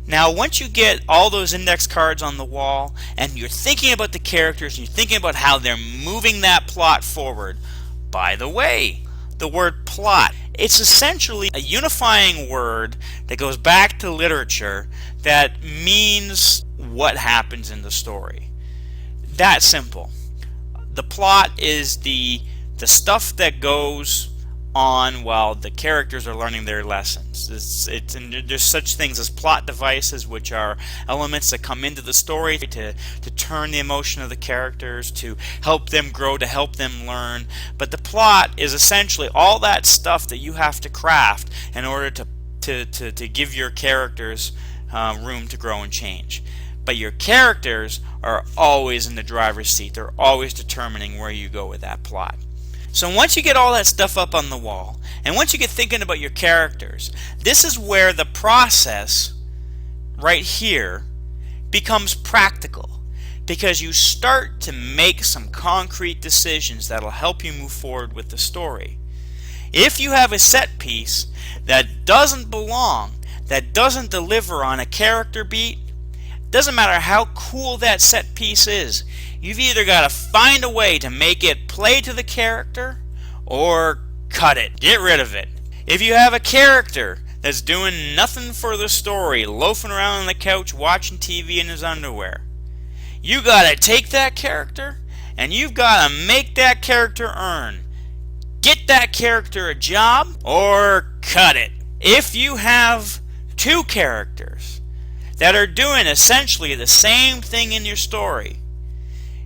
Now once you get all those index cards on the wall and you're thinking about the characters and you're thinking about how they're moving that plot forward, by the way, the word plot, it's essentially a unifying word that goes back to literature that means what happens in the story. That simple. The plot is the stuff that goes on while the characters are learning their lessons. And there's such things as plot devices, which are elements that come into the story to turn the emotion of the characters, to help them grow, to help them learn. But the plot is essentially all that stuff that you have to craft in order to give your characters room to grow and change. But your characters are always in the driver's seat. They're always determining where you go with that plot. So once you get all that stuff up on the wall, and once you get thinking about your characters, this is where the process right here becomes practical, because you start to make some concrete decisions that'll help you move forward with the story. If you have a set piece that doesn't belong, that doesn't deliver on a character beat, doesn't matter how cool that set piece is, you've either got to find a way to make it play to the character or cut it. Get rid of it. If you have a character that's doing nothing for the story, loafing around on the couch watching TV in his underwear, you got to take that character and you've got to make that character earn. Get that character a job or cut it. If you have two characters that are doing essentially the same thing in your story,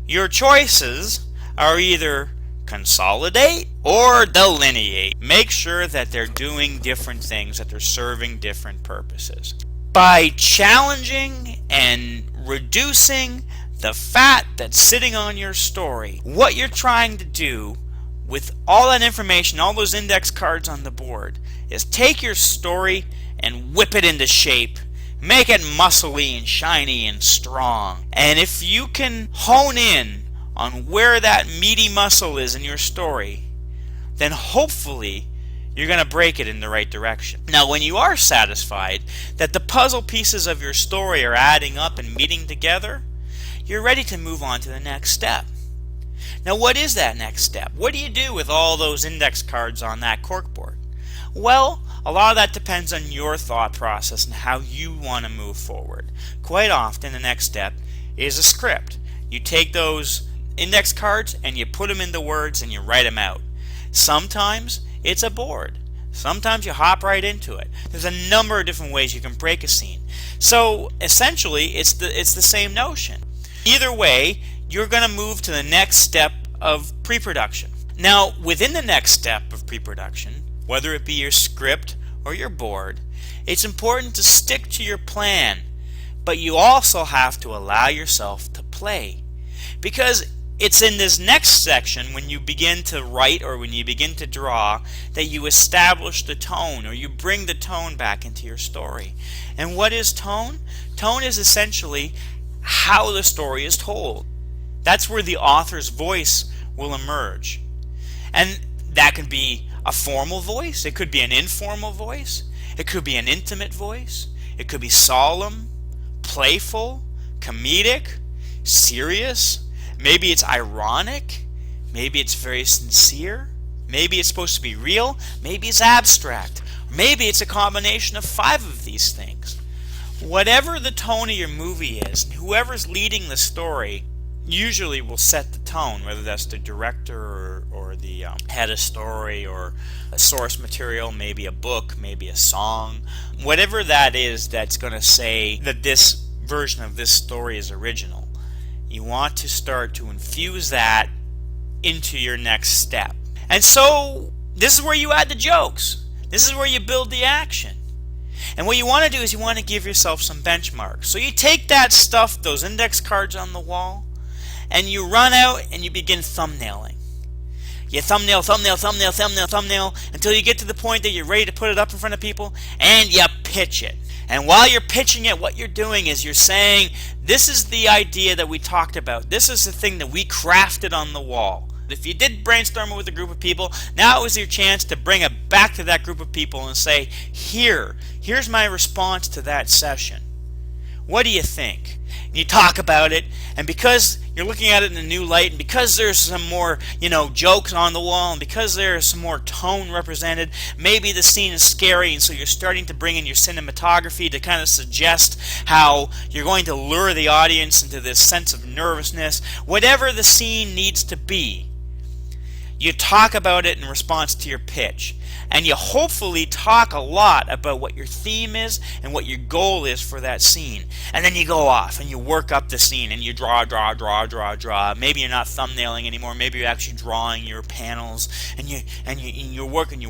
your choices are either consolidate or delineate. Make sure that they're doing different things, that they're serving different purposes. By challenging and reducing the fat that's sitting on your story, what you're trying to do with all that information, all those index cards on the board, is take your story and whip it into shape. Make it muscly and shiny and strong. And if you can hone in on where that meaty muscle is in your story, then hopefully you're going to break it in the right direction. Now, when you are satisfied that the puzzle pieces of your story are adding up and meeting together, you're ready to move on to the next step. Now, what is that next step? What do you do with all those index cards on that corkboard? Well, a lot of that depends on your thought process and how you want to move forward. Quite often, the next step is a script. You take those index cards and you put them into words and you write them out. Sometimes it's a board. Sometimes you hop right into it. There's a number of different ways you can break a scene. So essentially, it's the same notion. Either way, you're going to move to the next step of pre-production. Now, within the next step of pre-production, whether it be your script or your board, it's important to stick to your plan, but you also have to allow yourself to play. Because it's in this next section, when you begin to write or when you begin to draw, that you establish the tone, or you bring the tone back into your story. And what is tone? Tone is essentially how the story is told. That's where the author's voice will emerge. And that can be a formal voice, it could be an informal voice, it could be an intimate voice, it could be solemn, playful, comedic, serious, maybe it's ironic, maybe it's very sincere, maybe it's supposed to be real, maybe it's abstract, maybe it's a combination of 5 of these things. Whatever the tone of your movie is, whoever's leading the story usually will set the tone, whether that's the director or the head of story or a source material, maybe a book, maybe a song. Whatever that is that's going to say that this version of this story is original, you want to start to infuse that into your next step. And so this is where you add the jokes. This is where you build the action. And what you want to do is you want to give yourself some benchmarks. So you take that stuff, those index cards on the wall, and you run out and you begin thumbnailing. You thumbnail until you get to the point that you're ready to put it up in front of people, and you pitch it. And while you're pitching it, what you're doing is you're saying, this is the idea that we talked about. This is the thing that we crafted on the wall. If you did brainstorm it with a group of people, now is your chance to bring it back to that group of people and say, here's my response to that session. What do you think? And you talk about it, and because you're looking at it in a new light, and because there's some more, jokes on the wall, and because there's some more tone represented, maybe the scene is scary, and so you're starting to bring in your cinematography to kind of suggest how you're going to lure the audience into this sense of nervousness. Whatever the scene needs to be, you talk about it in response to your pitch. And you hopefully talk a lot about what your theme is and what your goal is for that scene. And then you go off and you work up the scene and you draw. Maybe you're not thumbnailing anymore. Maybe you're actually drawing your panels, and you're working,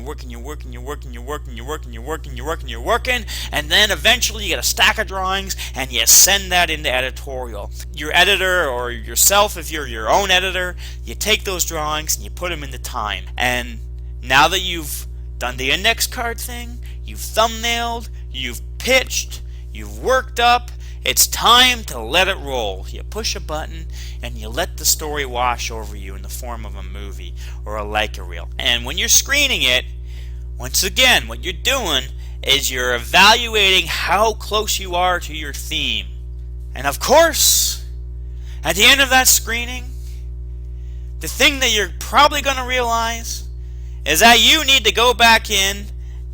and then eventually you get a stack of drawings and you send that into editorial. Your editor, or yourself if you're your own editor, you take those drawings and you put them into time. And now that you've done the index card thing, you've thumbnailed, you've pitched, you've worked up, it's time to let it roll. You push a button and you let the story wash over you in the form of a movie or a Leica reel. And when you're screening it, once again, what you're doing is you're evaluating how close you are to your theme. And of course, at the end of that screening, the thing that you're probably going to realize is that you need to go back in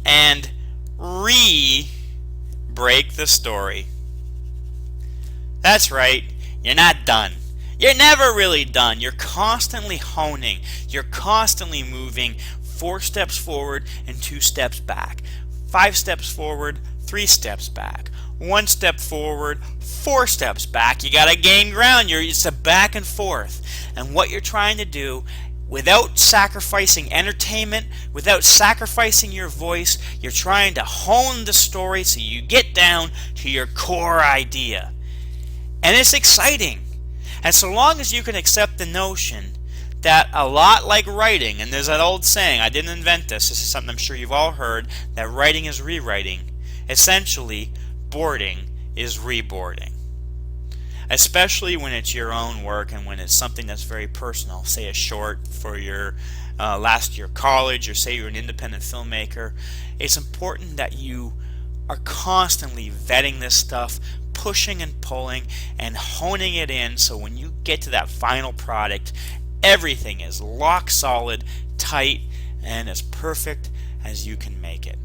and break the story. That's right, you're not done. You're never really done. You're constantly honing. You're constantly moving 4 steps forward and 2 steps back. 5 steps forward, 3 steps back. 1 step forward, 4 steps back. You gotta gain ground. It's a back and forth. And what you're trying to do, without sacrificing entertainment, without sacrificing your voice, you're trying to hone the story so you get down to your core idea. And it's exciting. And so long as you can accept the notion that a lot like writing, and there's that old saying, I didn't invent this is something I'm sure you've all heard, that writing is rewriting. Essentially, boarding is reboarding. Especially when it's your own work and when it's something that's very personal, say a short for your last year of college, or say you're an independent filmmaker. It's important that you are constantly vetting this stuff, pushing and pulling and honing it in, so when you get to that final product, everything is lock solid, tight, and as perfect as you can make it.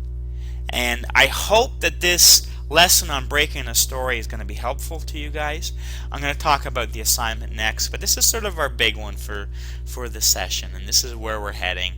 And I hope that this lesson on breaking a story is going to be helpful to you guys. I'm going to talk about the assignment next, but this is sort of our big one for the session, and this is where we're heading.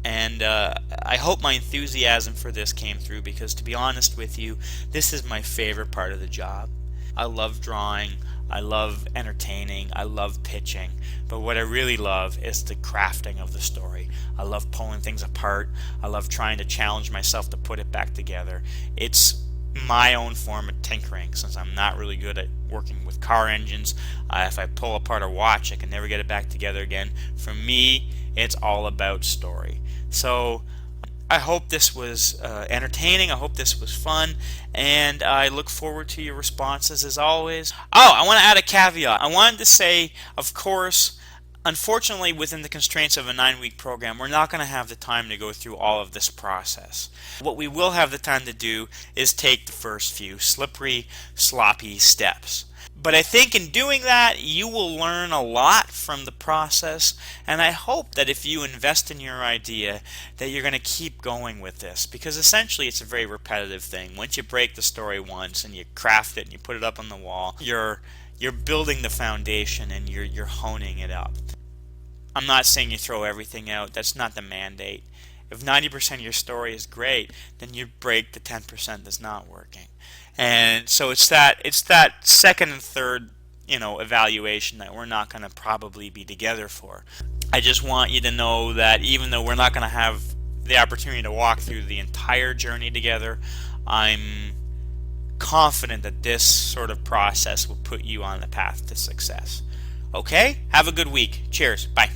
And I hope my enthusiasm for this came through, because to be honest with you, this is my favorite part of the job. I love drawing, I love entertaining, I love pitching, but what I really love is the crafting of the story. I love pulling things apart. I love trying to challenge myself to put it back together. It's my own form of tinkering, since I'm not really good at working with car engines. If I pull apart a watch, I can never get it back together again. For me, it's all about story. So I hope this was entertaining. I hope this was fun, and I look forward to your responses as always. Oh, I want to add a caveat. I wanted to say, of course, unfortunately, within the constraints of a 9-week program, we're not going to have the time to go through all of this process. What we will have the time to do is take the first few slippery, sloppy steps. But I think in doing that, you will learn a lot from the process, and I hope that if you invest in your idea, that you're going to keep going with this, because essentially it's a very repetitive thing. Once you break the story once and you craft it and you put it up on the wall, you're building the foundation and you're honing it up. I'm not saying you throw everything out. That's not the mandate. If 90% of your story is great, then you break the 10% that's not working. And so it's that second and third, evaluation that we're not going to probably be together for. I just want you to know that even though we're not going to have the opportunity to walk through the entire journey together, I'm confident that this sort of process will put you on the path to success. Okay? Have a good week. Cheers. Bye.